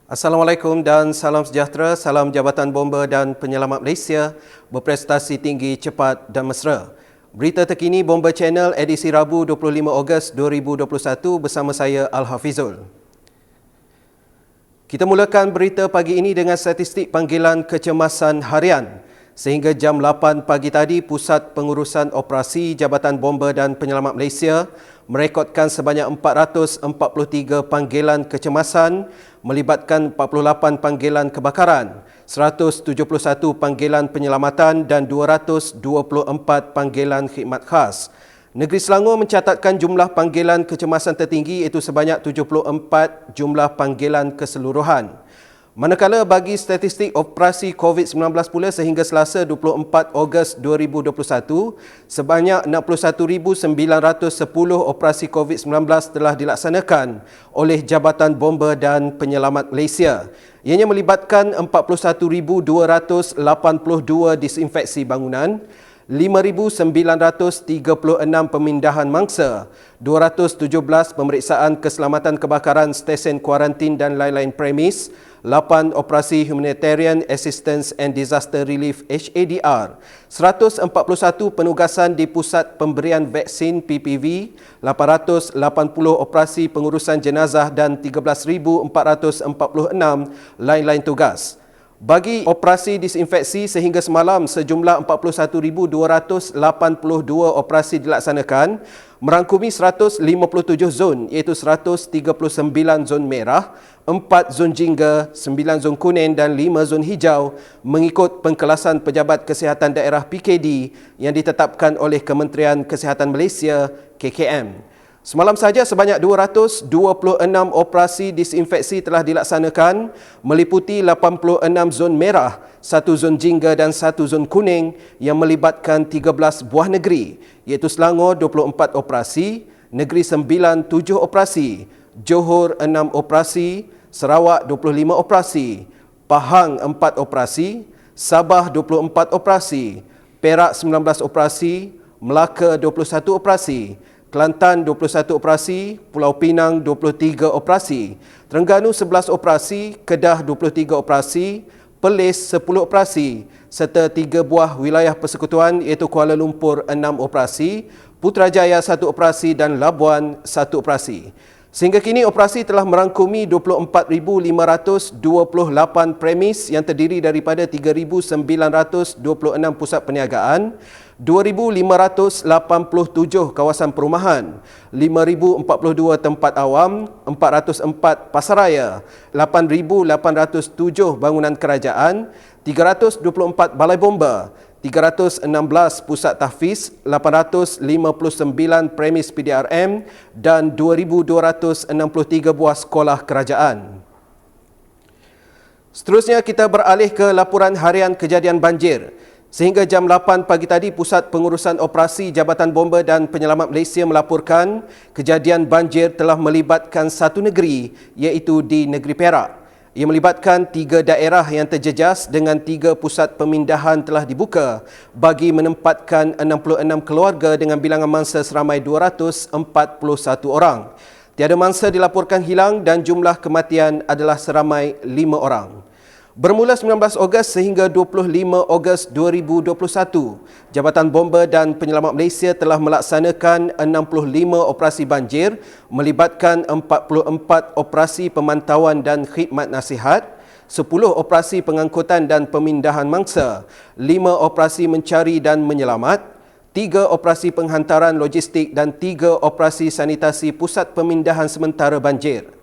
Assalamualaikum dan salam sejahtera. Salam Jabatan Bomba dan Penyelamat Malaysia berprestasi tinggi, cepat dan mesra. Berita terkini Bomba Channel edisi Rabu 25 Ogos 2021 bersama saya Al-Hafizul. Kita mulakan berita pagi ini dengan statistik panggilan kecemasan harian. Sehingga jam 8 pagi tadi, Pusat Pengurusan Operasi Jabatan Bomba dan Penyelamat Malaysia merekodkan sebanyak 443 panggilan kecemasan melibatkan 48 panggilan kebakaran, 171 panggilan penyelamatan dan 224 panggilan khidmat khas. Negeri Selangor mencatatkan jumlah panggilan kecemasan tertinggi iaitu sebanyak 74 jumlah panggilan keseluruhan. Manakala bagi statistik operasi COVID-19 pula sehingga Selasa 24 Ogos 2021, sebanyak 61,910 operasi COVID-19 telah dilaksanakan oleh Jabatan Bomba dan Penyelamat Malaysia. Ianya melibatkan 41,282 disinfeksi bangunan, 5,936 pemindahan mangsa, 217 pemeriksaan keselamatan kebakaran stesen kuarantin dan lain-lain premis, 8 operasi Humanitarian Assistance and Disaster Relief HADR, 141 penugasan di Pusat Pemberian Vaksin PPV, 880 operasi pengurusan jenazah dan 13,446 lain-lain tugas. Bagi operasi disinfeksi sehingga semalam sejumlah 41,282 operasi dilaksanakan merangkumi 157 zon iaitu 139 zon merah, 4 zon jingga, 9 zon kuning dan 5 zon hijau mengikut pengkelasan Pejabat Kesihatan Daerah PKD yang ditetapkan oleh Kementerian Kesihatan Malaysia KKM. Semalam saja sebanyak 226 operasi disinfeksi telah dilaksanakan meliputi 86 zon merah, 1 zon jingga dan 1 zon kuning yang melibatkan 13 buah negeri iaitu Selangor 24 operasi, Negeri Sembilan 7 operasi, Johor 6 operasi, Sarawak 25 operasi, Pahang 4 operasi, Sabah 24 operasi, Perak 19 operasi, Melaka 21 operasi, Kelantan 21 operasi, Pulau Pinang 23 operasi, Terengganu 11 operasi, Kedah 23 operasi, Perlis 10 operasi serta 3 buah wilayah persekutuan iaitu Kuala Lumpur 6 operasi, Putrajaya 1 operasi dan Labuan 1 operasi. Sehingga kini operasi telah merangkumi 24,528 premis yang terdiri daripada 3,926 pusat perniagaan, 2,587 kawasan perumahan, 5,042 tempat awam, 404 pasaraya, 8,807 bangunan kerajaan, 324 balai bomba, 316 pusat tahfiz, 859 premis PDRM dan 2,263 buah sekolah kerajaan. Seterusnya kita beralih ke laporan harian kejadian banjir. Sehingga jam 8 pagi tadi, Pusat Pengurusan Operasi Jabatan Bomba dan Penyelamat Malaysia melaporkan kejadian banjir telah melibatkan satu negeri iaitu di negeri Perak. Ia melibatkan 3 daerah yang terjejas dengan 3 pusat pemindahan telah dibuka bagi menempatkan 66 keluarga dengan bilangan mangsa seramai 241 orang. Tiada mangsa dilaporkan hilang dan jumlah kematian adalah seramai 5 orang. Bermula 19 Ogos sehingga 25 Ogos 2021, Jabatan Bomba dan Penyelamat Malaysia telah melaksanakan 65 operasi banjir melibatkan 44 operasi pemantauan dan khidmat nasihat, 10 operasi pengangkutan dan pemindahan mangsa, 5 operasi mencari dan menyelamat, 3 operasi penghantaran logistik dan 3 operasi sanitasi pusat pemindahan sementara banjir.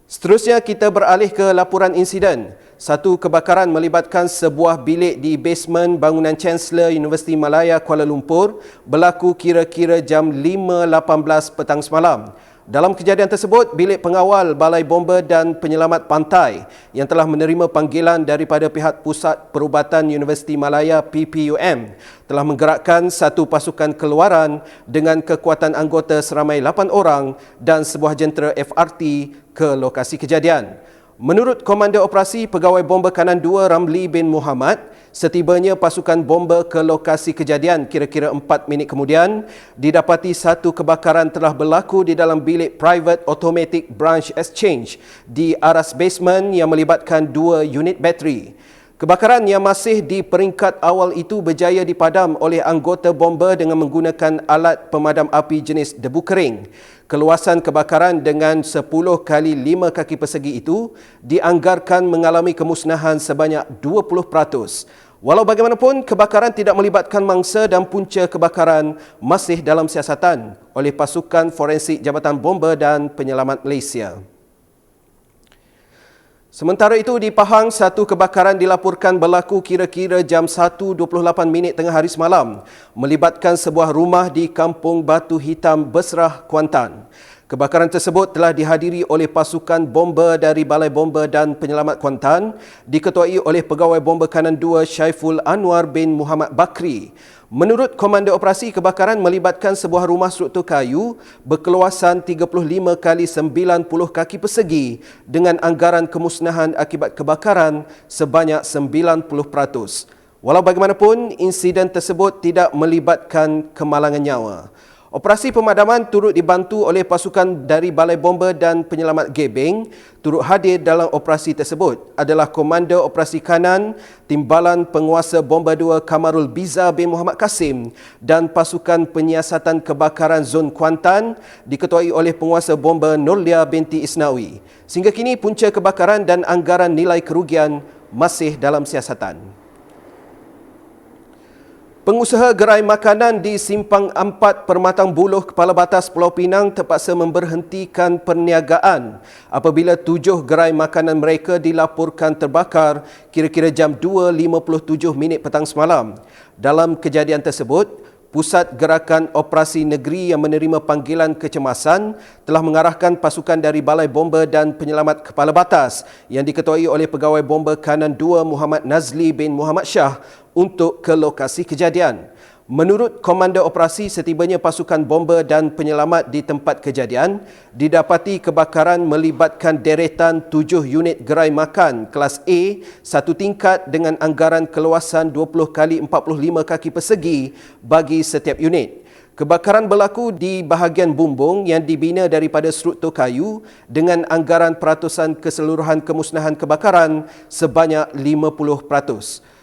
Seterusnya kita beralih ke laporan insiden. Satu kebakaran melibatkan sebuah bilik di basement bangunan Chancellor Universiti Malaya Kuala Lumpur berlaku kira-kira jam 5.18 petang semalam. Dalam kejadian tersebut, bilik pengawal Balai Bomba dan Penyelamat Pantai yang telah menerima panggilan daripada pihak Pusat Perubatan Universiti Malaya PPUM telah menggerakkan satu pasukan keluaran dengan kekuatan anggota seramai 8 orang dan sebuah jentera FRT ke lokasi kejadian. Menurut Komander Operasi Pegawai Bomba Kanan 2 Ramli bin Muhammad, setibanya pasukan bomba ke lokasi kejadian kira-kira 4 minit kemudian, didapati satu kebakaran telah berlaku di dalam bilik Private Automatic Branch Exchange di aras basement yang melibatkan 2 unit bateri. Kebakaran yang masih di peringkat awal itu berjaya dipadam oleh anggota bomba dengan menggunakan alat pemadam api jenis debu kering. Keluasan kebakaran dengan 10 kali 5 kaki persegi itu dianggarkan mengalami kemusnahan sebanyak 20%. Walau bagaimanapun, kebakaran tidak melibatkan mangsa dan punca kebakaran masih dalam siasatan oleh pasukan forensik Jabatan Bomba dan Penyelamat Malaysia. Sementara itu, di Pahang, satu kebakaran dilaporkan berlaku kira-kira jam 1.28 tengah hari semalam, melibatkan sebuah rumah di Kampung Batu Hitam, Besrah, Kuantan. Kebakaran tersebut telah dihadiri oleh pasukan bomba dari Balai Bomba dan Penyelamat Kuantan, diketuai oleh Pegawai Bomba Kanan 2 Syaiful Anwar bin Muhammad Bakri. Menurut Komander Operasi, kebakaran melibatkan sebuah rumah struktur kayu berkeluasan 35 kali 90 kaki persegi dengan anggaran kemusnahan akibat kebakaran sebanyak 90%. Walau bagaimanapun, insiden tersebut tidak melibatkan kemalangan nyawa. Operasi pemadaman turut dibantu oleh pasukan dari Balai Bomba dan Penyelamat Gebeng. Turut hadir dalam operasi tersebut adalah Komander Operasi Kanan, Timbalan Penguasa Bomba 2 Kamarul Biza bin Muhammad Kasim dan pasukan penyiasatan kebakaran Zon Kuantan diketuai oleh Penguasa Bomba Nurlia binti Isnawi. Sehingga kini punca kebakaran dan anggaran nilai kerugian masih dalam siasatan. Pengusaha gerai makanan di Simpang 4 Permatang Buluh, Kepala Batas Pulau Pinang terpaksa memberhentikan perniagaan apabila 7 gerai makanan mereka dilaporkan terbakar kira-kira jam 2.57 petang semalam. Dalam kejadian tersebut, Pusat Gerakan Operasi Negeri yang menerima panggilan kecemasan telah mengarahkan pasukan dari Balai Bomba dan Penyelamat Kepala Batas yang diketuai oleh Pegawai Bomba Kanan 2 Muhammad Nazli bin Muhammad Shah untuk ke lokasi kejadian. Menurut Komander Operasi, setibanya pasukan bomba dan penyelamat di tempat kejadian, didapati kebakaran melibatkan deretan 7 unit gerai makan kelas A, satu tingkat dengan anggaran keluasan 20 kali 45 kaki persegi bagi setiap unit. Kebakaran berlaku di bahagian bumbung yang dibina daripada struktur kayu dengan anggaran peratusan keseluruhan kemusnahan kebakaran sebanyak 50%.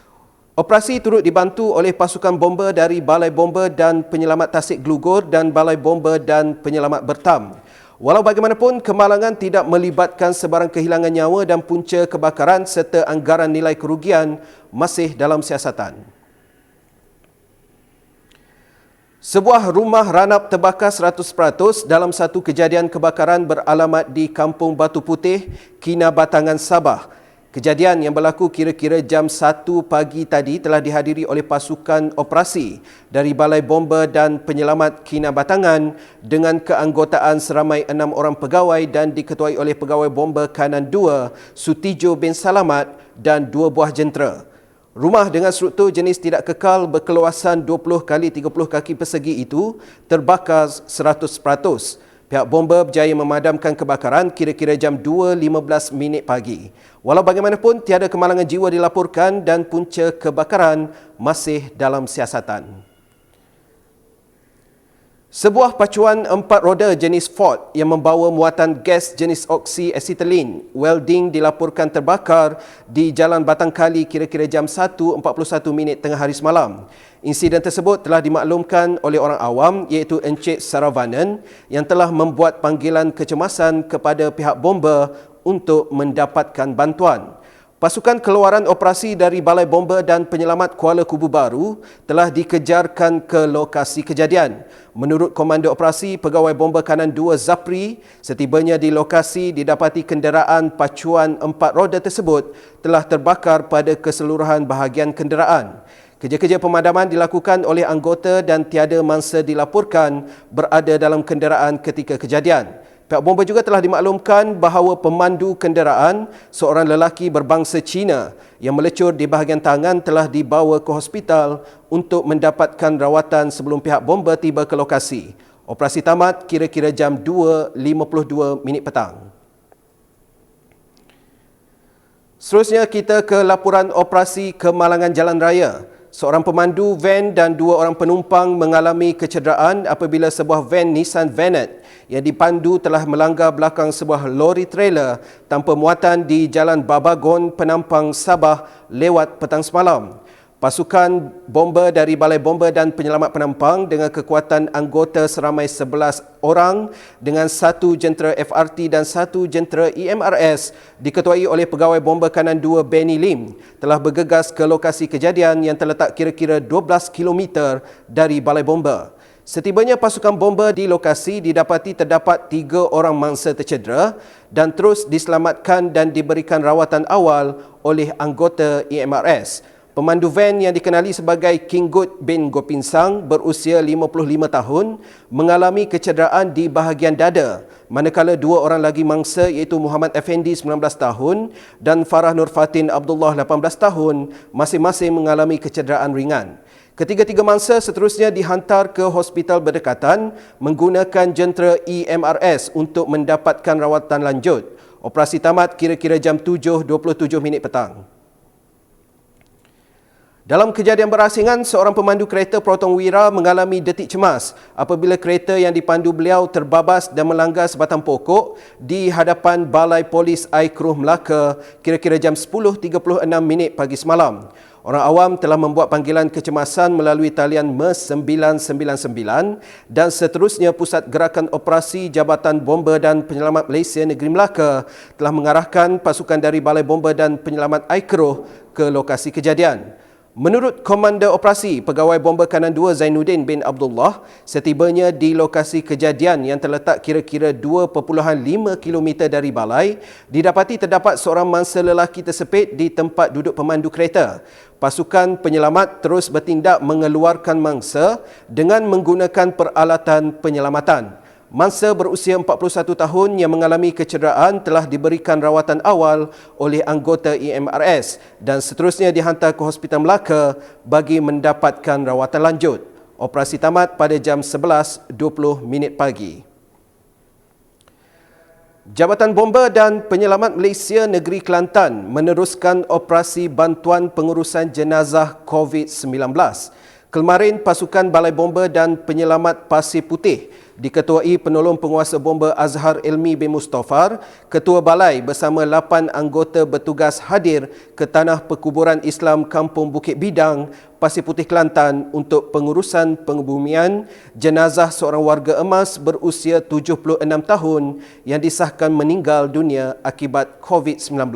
Operasi turut dibantu oleh pasukan bomba dari Balai Bomba dan Penyelamat Tasik Glugor dan Balai Bomba dan Penyelamat Bertam. Walau bagaimanapun, kemalangan tidak melibatkan sebarang kehilangan nyawa dan punca kebakaran serta anggaran nilai kerugian masih dalam siasatan. Sebuah rumah ranap terbakar 100% dalam satu kejadian kebakaran beralamat di Kampung Batu Putih, Kinabatangan, Sabah. Kejadian yang berlaku kira-kira jam 1 pagi tadi telah dihadiri oleh pasukan operasi dari Balai Bomba dan Penyelamat Kinabatangan dengan keanggotaan seramai 6 orang pegawai dan diketuai oleh Pegawai Bomba Kanan 2 Sutijo bin Salamat dan 2 buah jentera. Rumah dengan struktur jenis tidak kekal berkeluasan 20 kali 30 kaki persegi itu terbakar 100%. Pihak bomba berjaya memadamkan kebakaran kira-kira jam 2.15 pagi. Walau bagaimanapun, tiada kemalangan jiwa dilaporkan dan punca kebakaran masih dalam siasatan. Sebuah pacuan 4 roda jenis Ford yang membawa muatan gas jenis oksi-asetilin welding dilaporkan terbakar di Jalan Batang Kali kira-kira jam 1.41 tengah hari semalam. Insiden tersebut telah dimaklumkan oleh orang awam iaitu Encik Saravanan yang telah membuat panggilan kecemasan kepada pihak bomba untuk mendapatkan bantuan. Pasukan keluaran operasi dari Balai Bomba dan Penyelamat Kuala Kubu Baru telah dikejarkan ke lokasi kejadian. Menurut Komander Operasi Pegawai Bomba Kanan 2 Zapri, setibanya di lokasi didapati kenderaan pacuan 4 roda tersebut telah terbakar pada keseluruhan bahagian kenderaan. Kerja-kerja pemadaman dilakukan oleh anggota dan tiada mangsa dilaporkan berada dalam kenderaan ketika kejadian. Pihak bomba juga telah dimaklumkan bahawa pemandu kenderaan, seorang lelaki berbangsa Cina yang melecur di bahagian tangan, telah dibawa ke hospital untuk mendapatkan rawatan sebelum pihak bomba tiba ke lokasi. Operasi tamat kira-kira jam 2.52 petang. Seterusnya kita ke laporan operasi kemalangan jalan raya. Seorang pemandu van dan 2 orang penumpang mengalami kecederaan apabila sebuah van Nissan Venet yang dipandu telah melanggar belakang sebuah lori trailer tanpa muatan di Jalan Babagon, Penampang, Sabah lewat petang semalam. Pasukan bomba dari Balai Bomba dan Penyelamat Penampang dengan kekuatan anggota seramai 11 orang dengan 1 jentera FRT dan 1 jentera EMRS diketuai oleh Pegawai Bomba Kanan 2 Benny Lim telah bergegas ke lokasi kejadian yang terletak kira-kira 12 km dari Balai Bomba. Setibanya pasukan bomba di lokasi, didapati terdapat 3 orang mangsa tercedera dan terus diselamatkan dan diberikan rawatan awal oleh anggota EMRS. Pemandu van yang dikenali sebagai King Good bin Gopinsang berusia 55 tahun mengalami kecederaan di bahagian dada, manakala 2 orang lagi mangsa iaitu Muhammad Effendi 19 tahun dan Farah Nur Fatin Abdullah 18 tahun masing-masing mengalami kecederaan ringan. Ketiga-tiga mangsa seterusnya dihantar ke hospital berdekatan menggunakan jentera EMRS untuk mendapatkan rawatan lanjut. Operasi tamat kira-kira jam 7.27 petang. Dalam kejadian berasingan, seorang pemandu kereta Protong Wira mengalami detik cemas apabila kereta yang dipandu beliau terbabas dan melanggar sebatang pokok di hadapan Balai Polis Aikruh Melaka kira-kira jam 10.36 pagi semalam. Orang awam telah membuat panggilan kecemasan melalui talian MES 999 dan seterusnya Pusat Gerakan Operasi Jabatan Bomba dan Penyelamat Malaysia Negeri Melaka telah mengarahkan pasukan dari Balai Bomba dan Penyelamat Aikruh ke lokasi kejadian. Menurut Komander Operasi Pegawai Bomba Kanan 2 Zainuddin bin Abdullah, setibanya di lokasi kejadian yang terletak kira-kira 2.5 km dari balai, didapati terdapat seorang mangsa lelaki tersepit di tempat duduk pemandu kereta. Pasukan penyelamat terus bertindak mengeluarkan mangsa dengan menggunakan peralatan penyelamatan. Mangsa berusia 41 tahun yang mengalami kecederaan telah diberikan rawatan awal oleh anggota EMRS dan seterusnya dihantar ke Hospital Melaka bagi mendapatkan rawatan lanjut. Operasi tamat pada jam 11.20 pagi. Jabatan Bomba dan Penyelamat Malaysia Negeri Kelantan meneruskan operasi bantuan pengurusan jenazah COVID-19. Kemarin, pasukan Balai Bomba dan Penyelamat Pasir Putih diketuai penolong penguasa bomba Azhar Ilmi bin Mustafar, Ketua Balai bersama 8 anggota bertugas hadir ke Tanah Perkuburan Islam Kampung Bukit Bidang, Pasir Putih, Kelantan untuk pengurusan pengebumian jenazah seorang warga emas berusia 76 tahun yang disahkan meninggal dunia akibat COVID-19.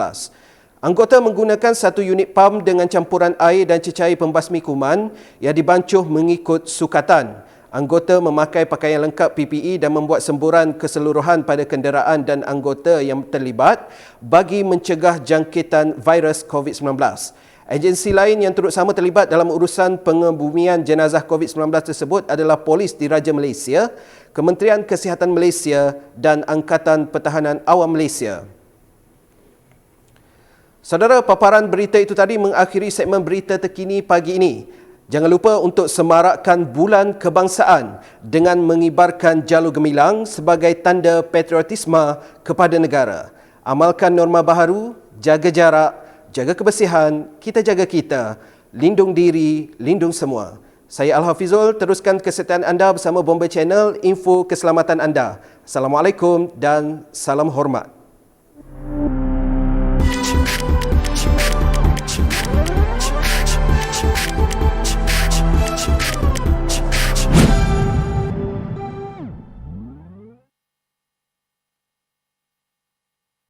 Anggota menggunakan 1 unit pam dengan campuran air dan cecair pembasmi kuman yang dibancuh mengikut sukatan. Anggota memakai pakaian lengkap PPE dan membuat semburan keseluruhan pada kenderaan dan anggota yang terlibat bagi mencegah jangkitan virus COVID-19. Agensi lain yang turut sama terlibat dalam urusan pengebumian jenazah COVID-19 tersebut adalah Polis Diraja Malaysia, Kementerian Kesihatan Malaysia dan Angkatan Pertahanan Awam Malaysia. Saudara, paparan berita itu tadi mengakhiri segmen berita terkini pagi ini. Jangan lupa untuk semarakkan bulan kebangsaan dengan mengibarkan jalur gemilang sebagai tanda patriotisme kepada negara. Amalkan norma baharu, jaga jarak, jaga kebersihan, kita jaga kita, lindung diri, lindung semua. Saya Al-Hafizul, teruskan kesetiaan anda bersama Bomba Channel, info keselamatan anda. Assalamualaikum dan salam hormat.